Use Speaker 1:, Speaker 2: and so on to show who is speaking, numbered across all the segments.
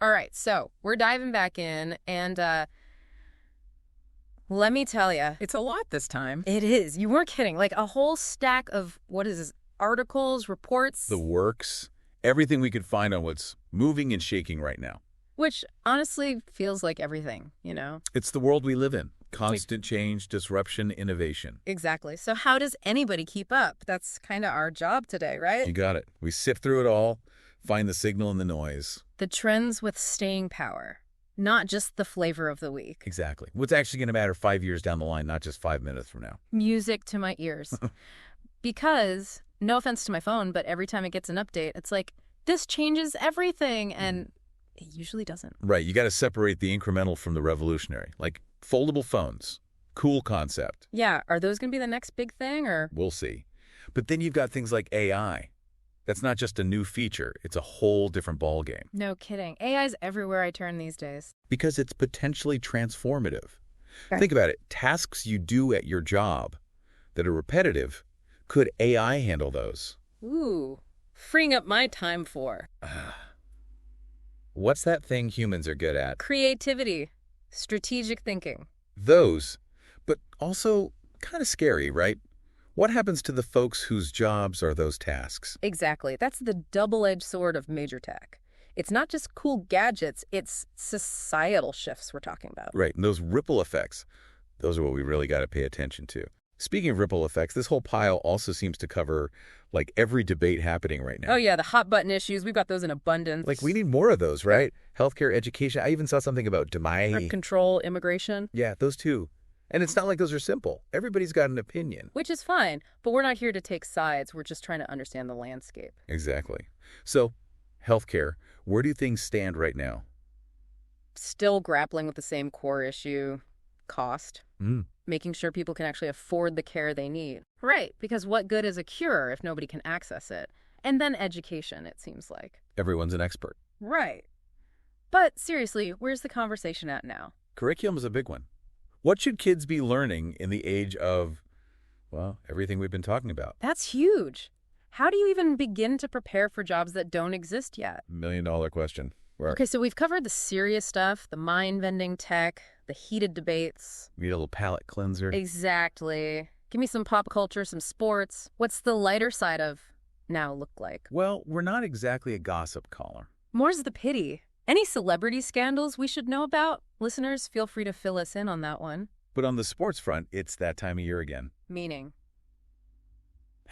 Speaker 1: All right, so we're diving back in, and let me tell you.
Speaker 2: It's a lot this time.
Speaker 1: It is. You weren't kidding. Like a whole stack of, what is this, articles, reports?
Speaker 3: The works, everything we could find on what's moving and shaking right now.
Speaker 1: Which honestly feels like everything, you know?
Speaker 3: It's the world we live in. Constant change, disruption, innovation.
Speaker 1: Exactly. So how does anybody keep up? That's kind of our job today, right?
Speaker 3: You got it. We sift through it all, find the signal in the noise.
Speaker 1: The trends with staying power, not just the flavor of the week.
Speaker 3: Exactly. What's actually going to matter 5 years down the line, not just 5 minutes from now.
Speaker 1: Music to my ears. Because, no offense to my phone, but every time it gets an update, it's like, this changes everything, and it usually doesn't.
Speaker 3: Right. You got to separate the incremental from the revolutionary. Like foldable phones. Cool concept.
Speaker 1: Yeah. Are those going to be the next big thing, or?
Speaker 3: We'll see. But then you've got things like AI. That's not just a new feature. It's a whole different ballgame.
Speaker 1: No kidding. AI's everywhere I turn these days.
Speaker 3: Because it's potentially transformative.
Speaker 1: Okay.
Speaker 3: Think about it. Tasks you do at your job that are repetitive, could AI handle those?
Speaker 1: Ooh. Freeing up my time for.
Speaker 3: What's that thing humans are good at?
Speaker 1: Creativity. Strategic thinking.
Speaker 3: Those. But also kind of scary, right? What happens to the folks whose jobs are those tasks?
Speaker 1: Exactly. That's the double-edged sword of major tech. It's not just cool gadgets, it's societal shifts we're talking about.
Speaker 3: Right, and those ripple effects, those are what we really got to pay attention to. Speaking of ripple effects, this whole pile also seems to cover, like, every debate happening right now.
Speaker 1: Oh yeah, the hot button issues, we've got those in abundance.
Speaker 3: Like, we need more of those, right? Healthcare, education. I even saw something about
Speaker 1: Drug control, immigration.
Speaker 3: Yeah, those too. And it's not like those are simple. Everybody's got an opinion.
Speaker 1: Which is fine, but we're not here to take sides. We're just trying to understand the landscape.
Speaker 3: Exactly. So, healthcare, where do things stand right now?
Speaker 1: Still grappling with the same core issue, cost.
Speaker 3: Mm.
Speaker 1: Making sure people can actually afford the care they need. Right, because what good is a cure if nobody can access it? And then education, it seems like.
Speaker 3: Everyone's an expert.
Speaker 1: Right. But seriously, where's the conversation at now?
Speaker 3: Curriculum is a big one. What should kids be learning in the age of, well, everything we've been talking about?
Speaker 1: That's huge. How do you even begin to prepare for jobs that don't exist yet?
Speaker 3: $1 million question.
Speaker 1: Okay, so we've covered the serious stuff, the mind-bending tech, the heated debates.
Speaker 3: We need a little palate cleanser.
Speaker 1: Exactly. Give me some pop culture, some sports. What's the lighter side of now look like?
Speaker 3: Well, we're not exactly a gossip column.
Speaker 1: More's the pity. Any celebrity scandals we should know about? Listeners, feel free to fill us in on that one.
Speaker 3: But on the sports front, it's that time of year again.
Speaker 1: Meaning?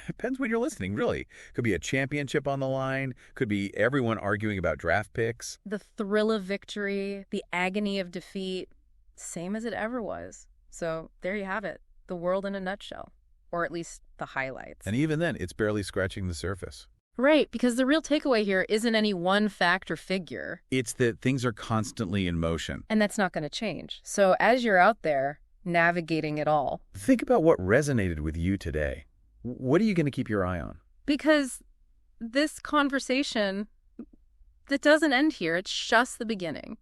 Speaker 3: Depends when you're listening, really. Could be a championship on the line. Could be everyone arguing about draft picks.
Speaker 1: The thrill of victory, the agony of defeat, same as it ever was. So there you have it. The world in a nutshell. Or at least the highlights.
Speaker 3: And even then, it's barely scratching the surface.
Speaker 1: Right, because the real takeaway here isn't any one fact or figure.
Speaker 3: It's that things are constantly in motion.
Speaker 1: And that's not going to change. So as you're out there navigating it all.
Speaker 3: Think about what resonated with you today. What are you going to keep your eye on?
Speaker 1: Because this conversation, it doesn't end here. It's just the beginning.